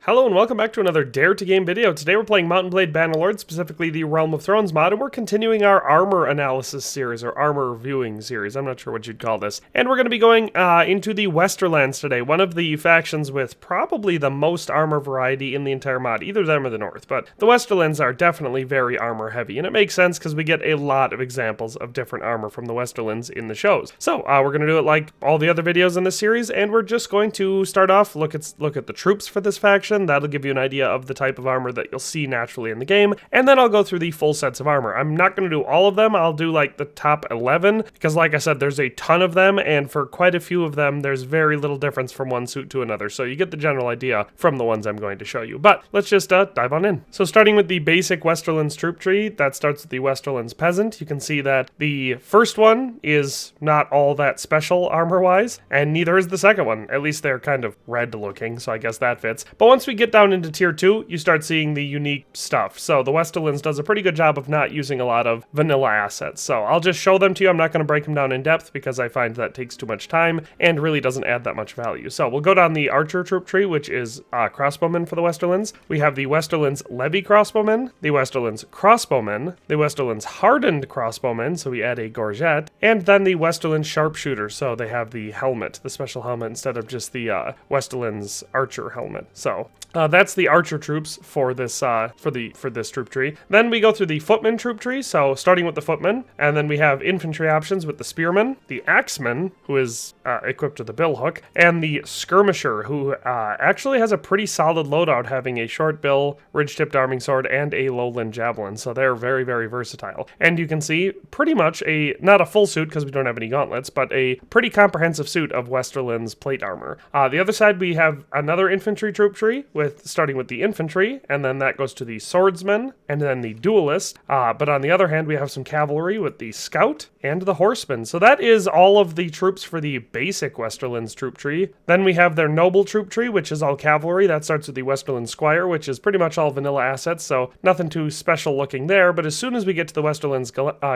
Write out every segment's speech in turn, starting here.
Hello and welcome back to another Dare to Game video. Today we're playing Mount & Blade Bannerlord, specifically the Realm of Thrones mod, and we're continuing our armor analysis series, or armor viewing series. I'm not sure what you'd call this. And we're going to be going into the Westerlands today, one of the factions with probably the most armor variety in the entire mod, either them or the North. But the Westerlands are definitely very armor heavy, and it makes sense because we get a lot of examples of different armor from the Westerlands in the shows. So we're going to do it like all the other videos in this series, and we're just going to start off, look at the troops for this faction. That'll give you an idea of the type of armor that you'll see naturally in the game, and then I'll go through the full sets of armor. I'm not going to do all of them. I'll do like the top 11, because like I said, there's a ton of them, and for quite a few of them, there's very little difference from one suit to another, so you get the general idea from the ones I'm going to show you. But let's just dive on in. So starting with the basic Westerlands troop tree, that starts with the Westerlands Peasant. You can see that the first one is not all that special armor-wise, and neither is the second one. At least they're kind of red looking, so I guess that fits. But once we get down into tier 2, you start seeing the unique stuff. So the Westerlands does a pretty good job of not using a lot of vanilla assets. So I'll just show them to you. I'm not going to break them down in depth because I find that takes too much time and really doesn't add that much value. So we'll go down the Archer troop tree, which is crossbowmen for the Westerlands. We have the Westerlands Levy crossbowmen, the Westerlands crossbowmen, the Westerlands hardened crossbowmen, so we add a gorget, and then the Westerlands sharpshooter. So they have the helmet, the special helmet, instead of just the Westerlands archer helmet. So that's the archer troops for this for this troop tree. Then we go through the footman troop tree, so starting with the footman, and then we have infantry options with the spearman, the axeman, who is equipped with the billhook, and the skirmisher, who actually has a pretty solid loadout, having a short bill, ridge-tipped arming sword, and a lowland javelin, so they're very, very versatile. And you can see pretty much not a full suit, because we don't have any gauntlets, but a pretty comprehensive suit of Westerlands plate armor. The other side, we have another infantry troop tree, starting with the infantry, and then that goes to the swordsman, and then the duelist. But on the other hand, we have some cavalry with the scout and the horseman. So that is all of the troops for the basic Westerlands troop tree. Then we have their noble troop tree, which is all cavalry. That starts with the Westerlands squire, which is pretty much all vanilla assets, so nothing too special looking there. But as soon as we get to the Westerlands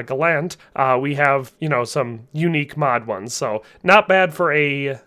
gallant, we have, some unique mod ones. So not bad for a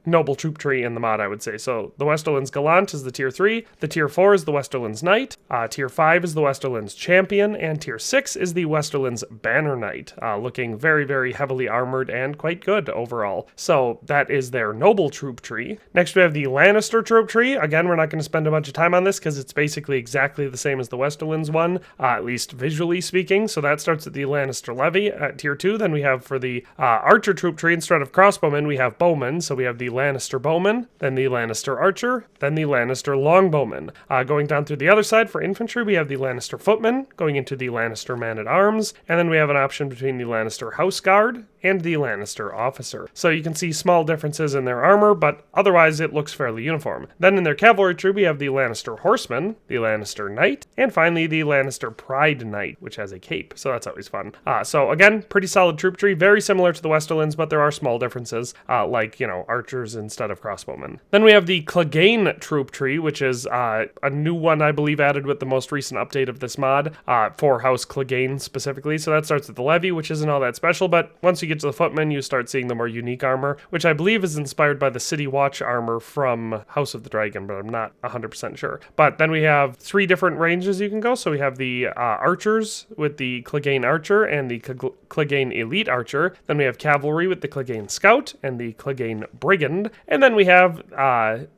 noble troop tree in the mod, I would say. So the Westerlands Gallant is the tier 3, the tier 4 is the Westerlands Knight, tier 5 is the Westerlands Champion, and tier 6 is the Westerlands Banner Knight, looking very, very heavily armored and quite good overall. So that is their noble troop tree. Next we have the Lannister troop tree. Again, we're not going to spend a bunch of time on this because it's basically exactly the same as the Westerlands one, at least visually speaking. So that starts at the Lannister Levy at tier 2. Then we have for the Archer troop tree, instead of crossbowmen, we have bowmen. So we have the Lannister Bowman, then the Lannister Archer, then the Lannister Longbowman. Going down through the other side for infantry, we have the Lannister Footman, going into the Lannister Man-at-Arms, and then we have an option between the Lannister House Guard and the Lannister Officer. So you can see small differences in their armor, but otherwise it looks fairly uniform. Then in their cavalry troop, we have the Lannister Horseman, the Lannister Knight, and finally the Lannister Pride Knight, which has a cape, so that's always fun. So again, pretty solid troop tree, very similar to the Westerlands, but there are small differences, like, archers instead of crossbowmen. Then we have the Clegane troop tree, which is a new one, I believe, added with the most recent update of this mod, for House Clegane specifically. So that starts with the Levy, which isn't all that special, but once you get to the footmen, you start seeing the more unique armor, which I believe is inspired by the City Watch armor from House of the Dragon, but I'm not 100% sure. But then we have 3 different ranges you can go. So we have the archers with the Clegane Archer and the Clegane Elite Archer. Then we have cavalry with the Clegane Scout and the Clegane Brigand, and then we have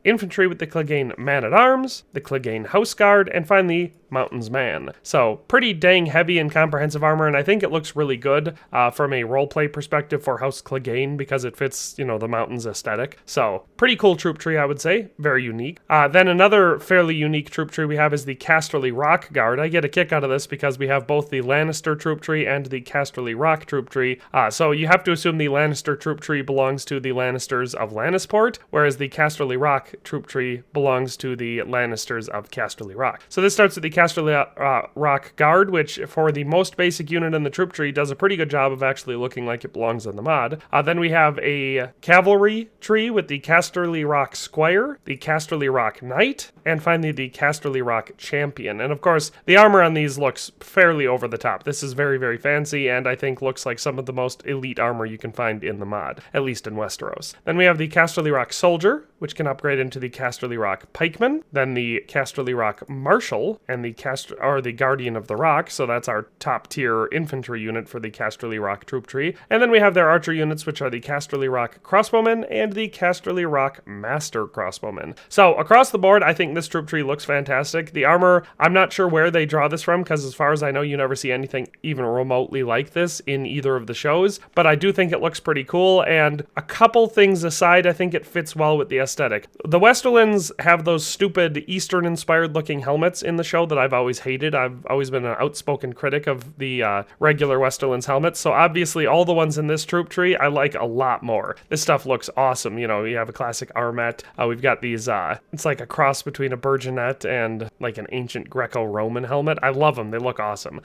infantry with the Clegane Man-at-Arms, the Clegane House Guard, and finally Mountains Man. So pretty dang heavy and comprehensive armor, and I think it looks really good from a roleplay perspective for House Clegane because it fits, the mountains aesthetic. So pretty cool troop tree, I would say. Very unique. Then another fairly unique troop tree we have is the Casterly Rock Guard. I get a kick out of this because we have both the Lannister troop tree and the Casterly Rock troop tree. So you have to assume the Lannister troop tree belongs to the Lannisters of Lannisport, whereas the Casterly Rock troop tree belongs to the Lannisters of Casterly Rock. So this starts at the Casterly Rock Guard, which for the most basic unit in the troop tree does a pretty good job of actually looking like it belongs in the mod. Then we have a cavalry tree with the Casterly Rock Squire, the Casterly Rock Knight, and finally the Casterly Rock Champion. And of course, the armor on these looks fairly over the top. This is very, very fancy, and I think think looks like some of the most elite armor you can find in the mod, at least in Westeros. Then we have the Casterly Rock Soldier, which can upgrade into the Casterly Rock Pikeman, then the Casterly Rock Marshal, and the Guardian of the Rock, so that's our top tier infantry unit for the Casterly Rock troop tree. And then we have their archer units, which are the Casterly Rock Crossbowmen and the Casterly Rock Master Crossbowmen. So across the board, I think this troop tree looks fantastic. The armor, I'm not sure where they draw this from, because as far as I know, you never see anything even remotely like this in either of the shows, but I do think it looks pretty cool, and a couple things aside, I think it fits well with the aesthetic. The Westerlands have those stupid Eastern-inspired looking helmets in the show that I've always hated. I've always been an outspoken critic of the regular Westerlands helmets, so obviously all the ones in this troop tree I like a lot more. This stuff looks awesome. You know, you have a classic armet. We've got these, it's like a cross between a Burgonet and like an ancient Greco-Roman helmet. I love them. They look awesome.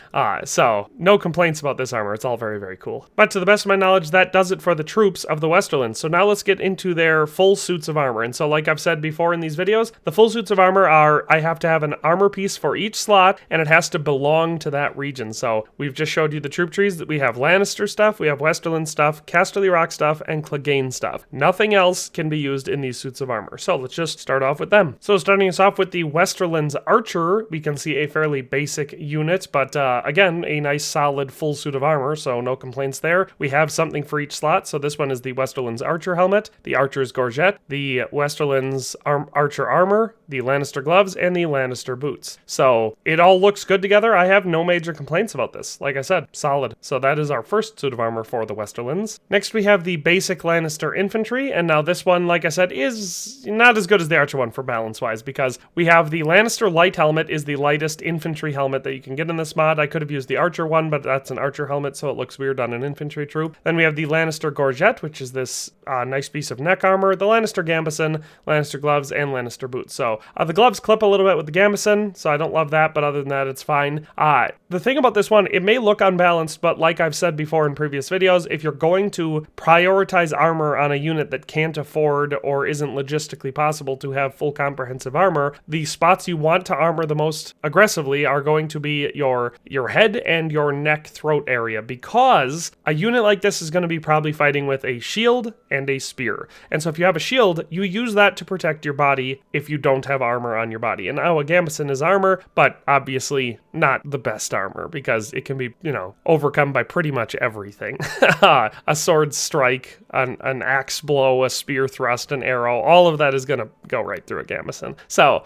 So no complaints about this armor. It's all very, very cool. But to the best of my knowledge, that does it for the troops of the Westerlands. So now let's get into their full suits of armor. And so like I've said before in these videos, the full suits of armor are, I have to have an armor piece for each slot, and it has to belong to that region. So we've just showed you the troop trees that we have Lannister stuff, we have Westerland stuff, Casterly Rock stuff, and Clegane stuff. Nothing else can be used in these suits of armor. So let's just start off with them. So starting us off with the Westerlands Archer, we can see a fairly basic unit, but again, a nice solid full suit of armor, so no complaints there. We have something for each slot, so this one is the Westerlands Archer helmet, the Archer's gorget, the Westerlands Archer armor, the Lannister gloves, and the Lannister boots. So it all looks good together. I have no major complaints about this. Like I said, solid. So that is our first suit of armor for the Westerlands. Next we have the basic Lannister infantry, and now this one, like I said, is not as good as the Archer one for balance-wise, because we have the Lannister light helmet is the lightest infantry helmet that you can get in this mod. I could have used the Archer one, but that's an Archer helmet, so it looks weird on an infantry troop. Then we have the Lannister gorget, which is this nice piece of neck armor, the Lannister gambeson, Lannister gloves, and Lannister boots. So the gloves clip a little bit with the gambeson, so I don't love that, but other than that, it's fine. The thing about this one, it may look unbalanced, but like I've said before in previous videos, if you're going to prioritize armor on a unit that can't afford or isn't logistically possible to have full comprehensive armor, the spots you want to armor the most aggressively are going to be your head and your neck throat area, because a unit like this is going to be probably fighting with a shield and a spear. And so if you have a shield, you use that to protect your body if you don't have armor on your body. And now a gambeson is armor, but obviously not the best armor, because it can be, you know, overcome by pretty much everything. A sword strike, an axe blow, a spear thrust, an arrow, all of that is going to go right through a gambeson. So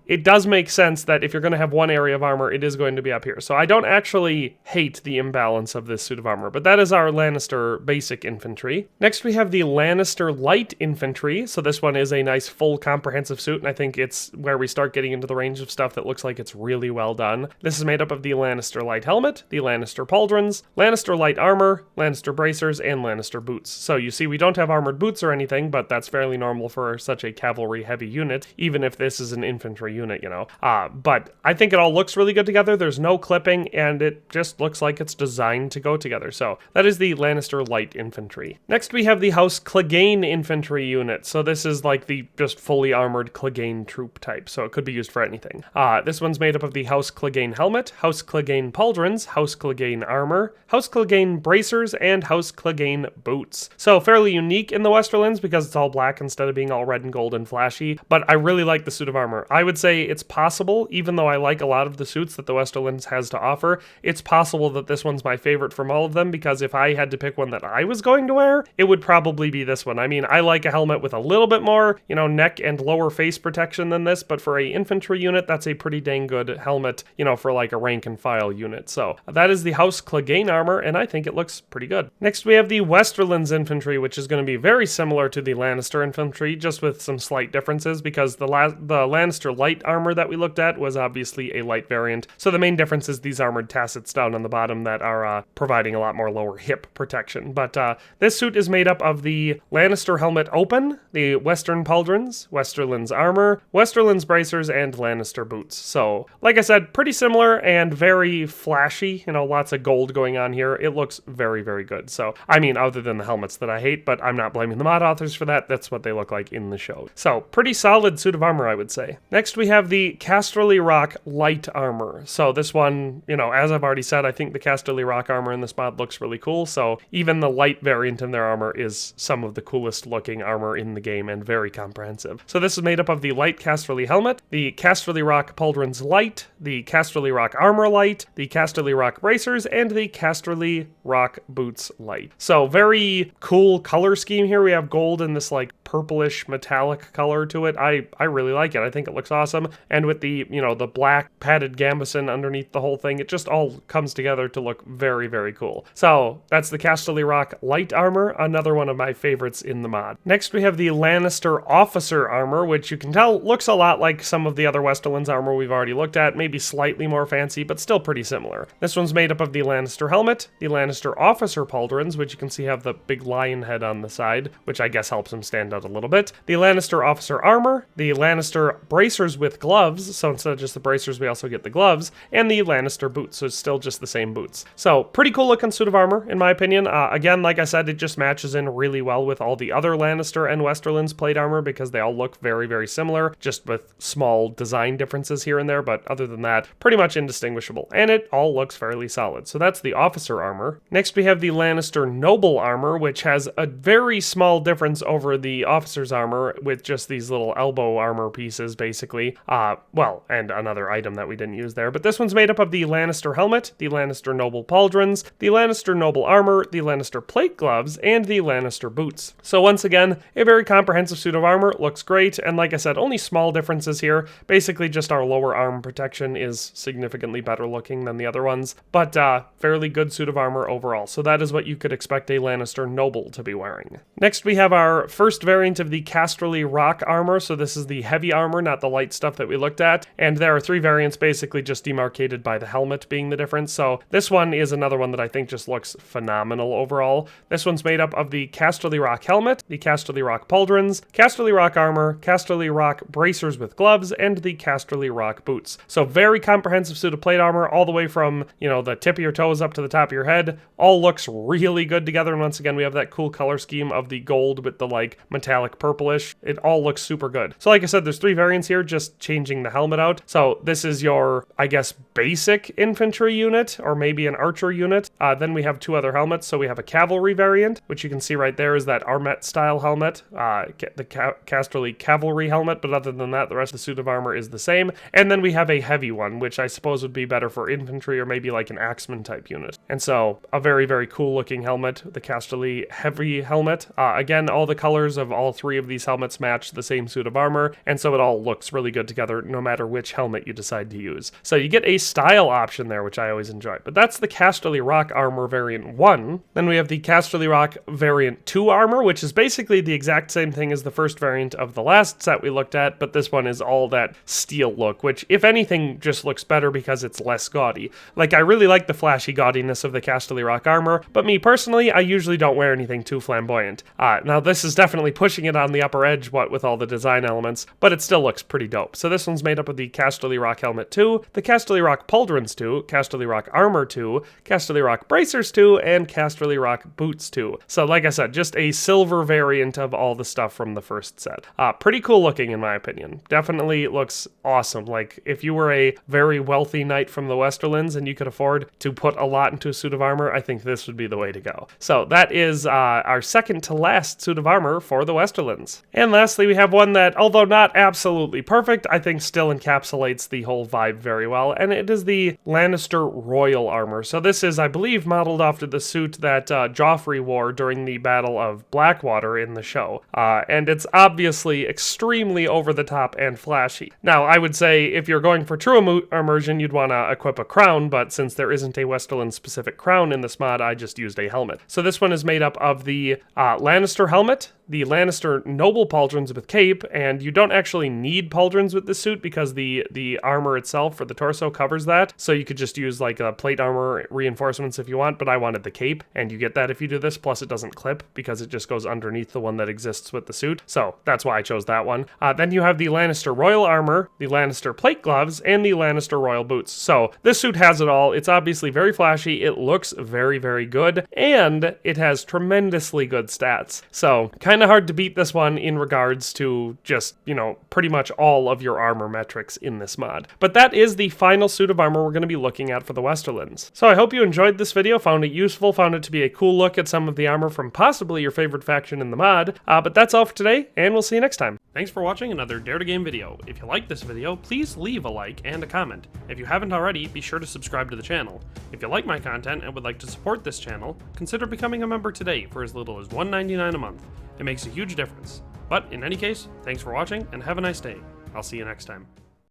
it does make sense that if you're going to have one area of armor, it is going to be up here. So I don't actually hate the imbalance of this suit of armor, but that is our Lannister basic infantry. Next we have the Lannister light infantry. So this one is a nice full comprehensive suit, and I think it's where we start getting into the range of stuff that looks like it's really well done. This is made up of the Lannister light helmet, the Lannister pauldrons, Lannister light armor, Lannister bracers, and Lannister boots. So you see we don't have armored boots or anything, but that's fairly normal for such a cavalry heavy unit, even if this is an infantry unit, you know. But I think it all looks really good together. There's no clipping, and it just looks like it's designed to go together. So that is the Lannister light infantry. Next we have the House Clegane infantry unit. So this is like the just fully armored Clegane troop type, so it could be used for anything. This one's made up of the House Clegane helmet, House Clegane pauldrons, House Clegane armor, House Clegane bracers, and House Clegane boots. So fairly unique in the Westerlands because it's all black instead of being all red and gold and flashy, but I really like the suit of armor. I would say it's possible, even though I like a lot of the suits that the Westerlands has to offer, it's possible that this one's my favorite from all of them, because if I had to pick one that I was going to wear, it would probably be this one. I mean, I like a helmet with a little bit more, you know, neck and lower face protection than this, but for a infantry unit, that's a pretty dang good helmet, you know, for like a rank and file unit. So that is the House Clegane armor, and I think it looks pretty good. Next, we have the Westerlands infantry, which is going to be very similar to the Lannister infantry, just with some slight differences, because the Lannister light armor that we looked at was obviously a light variant. So the main difference is these armored tassets down on the bottom that are providing a lot more lower hip protection. But this suit is made up of the Lannister helmet open, the Western pauldrons, Westerlands armor, armor, Westerlands bracers, and Lannister boots. So, like I said, pretty similar and very flashy. You know, lots of gold going on here. It looks very, very good. So, I mean, other than the helmets that I hate, but I'm not blaming the mod authors for that. That's what they look like in the show. So, pretty solid suit of armor, I would say. Next, we have the Casterly Rock light armor. So, this one, you know, as I've already said, I think the Casterly Rock armor in this mod looks really cool. So, even the light variant in their armor is some of the coolest looking armor in the game and very comprehensive. So, this is made up of the light Casterly helmet, the Casterly Rock pauldrons light, the Casterly Rock armor light, the Casterly Rock bracers, and the Casterly Rock boots light. So, very cool color scheme here. We have gold in this like purplish metallic color to it. I really like it. I think it looks awesome. And with the, you know, the black padded gambeson underneath the whole thing, it just all comes together to look very, very cool. So that's the Casterly Rock light armor, another one of my favorites in the mod. Next we have the Lannister officer armor, which you can tell looks a lot like some of the other Westerlands armor we've already looked at, maybe slightly more fancy, but still pretty similar. This one's made up of the Lannister helmet, the Lannister officer pauldrons, which you can see have the big lion head on the side, which I guess helps him stand out a little bit, the Lannister officer armor, the Lannister bracers with gloves, so instead of just the bracers we also get the gloves, and the Lannister boots, so it's still just the same boots. So pretty cool looking suit of armor in my opinion. Again, like I said, it just matches in really well with all the other Lannister and Westerlands plate armor because they all look very, very similar, just with small design differences here and there, but other than that, pretty much indistinguishable, and it all looks fairly solid. So that's the officer armor. Next we have the Lannister noble armor, which has a very small difference over the officer's armor with just these little elbow armor pieces basically. Well, and another item that we didn't use there, but this one's made up of the Lannister helmet, the Lannister noble pauldrons, the Lannister noble armor, the Lannister plate gloves, and the Lannister boots. So once again, a very comprehensive suit of armor, looks great, and like I said, only small differences here. Basically just our lower arm protection is significantly better looking than the other ones, but fairly good suit of armor overall. So that is what you could expect a Lannister noble to be wearing. Next we have our first variant of the Casterly Rock armor. So this is the heavy armor, not the light stuff that we looked at, and there are three variants basically just demarcated by the helmet being the difference. So this one is another one that I think just looks phenomenal overall. This one's made up of the Casterly Rock helmet, the Casterly Rock pauldrons, Casterly Rock armor, Casterly Rock bracers with gloves, and the Casterly Rock boots. So very comprehensive suit of plate armor all the way from, you know, the tip of your toes up to the top of your head. All looks really good together, and once again we have that cool color scheme of the gold with the like metallic purplish. It all looks super good. So like I said, there's three variants here, just changing the helmet out. So this is your, I guess, basic infantry unit, or maybe an archer unit. Then we have two other helmets. So we have a cavalry variant, which you can see right there is that Armet style helmet, the Casterly cavalry helmet, but other than that, the rest of the suit of armor is the same. And then we have a heavy one, which I suppose would be better for infantry or maybe like an axeman type unit. And so a very, very cool looking helmet, the Casterly heavy helmet. Again, all the colors of all three of these helmets match the same suit of armor, and so it all looks really good together no matter which helmet you decide to use. So you get a style option there, which I always enjoy. But that's the Casterly Rock armor variant 1. Then we have the Casterly Rock variant 2 armor, which is basically the exact same thing as the first variant of the last set we looked at, but this one is all that steel look, which if anything just looks better because it's less gaudy. Like, I really like the flashy gaudiness of the Casterly Rock armor, but me personally, I usually don't wear anything too flamboyant. Now this is definitely pushing it on the upper edge, what with all the design elements, but it still looks pretty dope. So this one's made up of the Casterly Rock helmet 2, the Casterly Rock pauldrons 2, Casterly Rock armor 2, Casterly Rock bracers 2, and Casterly Rock boots 2. So like I said, just a silver variant of all the stuff from the first set. Pretty cool looking in my opinion. Definitely looks awesome. Like, if you were a very wealthy knight from the Westerlands and you could afford to put a lot into a suit of armor, I think this would be the way to go. So that is our second to last suit of armor for the Westerlands. And lastly, we have one that, although not absolutely perfect, I think still encapsulates the whole vibe very well, and it is the Lannister Royal armor. So this is, I believe, modeled after the suit that Joffrey wore during the Battle of Blackwater in the show. And it's obviously extremely over the top and flashy. Now, I would say if you're going for true immersion, you'd want to equip a crown, but since there isn't a Westerland specific crown in this mod, I just used a helmet. So this one is made up of the Lannister helmet, the Lannister noble pauldrons with cape, and you don't actually need pauldrons with this suit because the armor itself for the torso covers that, so you could just use like a plate armor reinforcements if you want, but I wanted the cape, and you get that if you do this, plus it doesn't clip because it just goes underneath the one that exists with the suit, so that's why I chose that one. Then you have the Lannister royal armor, the Lannister plate gloves, and the Lannister royal boots. So this suit has it all. It's obviously very flashy, it looks very, very good, and it has tremendously good stats. So kind of hard to beat this one in regards to just, you know, pretty much all of your armor metrics in this mod. But that is the final suit of armor we're going to be looking at for the Westerlands. So I hope you enjoyed this video, found it useful, found it to be a cool look at some of the armor from possibly your favorite faction in the mod. But that's all for today, and we'll see you next time. Thanks for watching another Dare to Game video. If you liked this video, please leave a like and a comment. If you haven't already, be sure to subscribe to the channel. If you like my content and would like to support this channel, consider becoming a member today for as little as $1.99 a month. It makes a huge difference. But in any case, thanks for watching and have a nice day. I'll see you next time.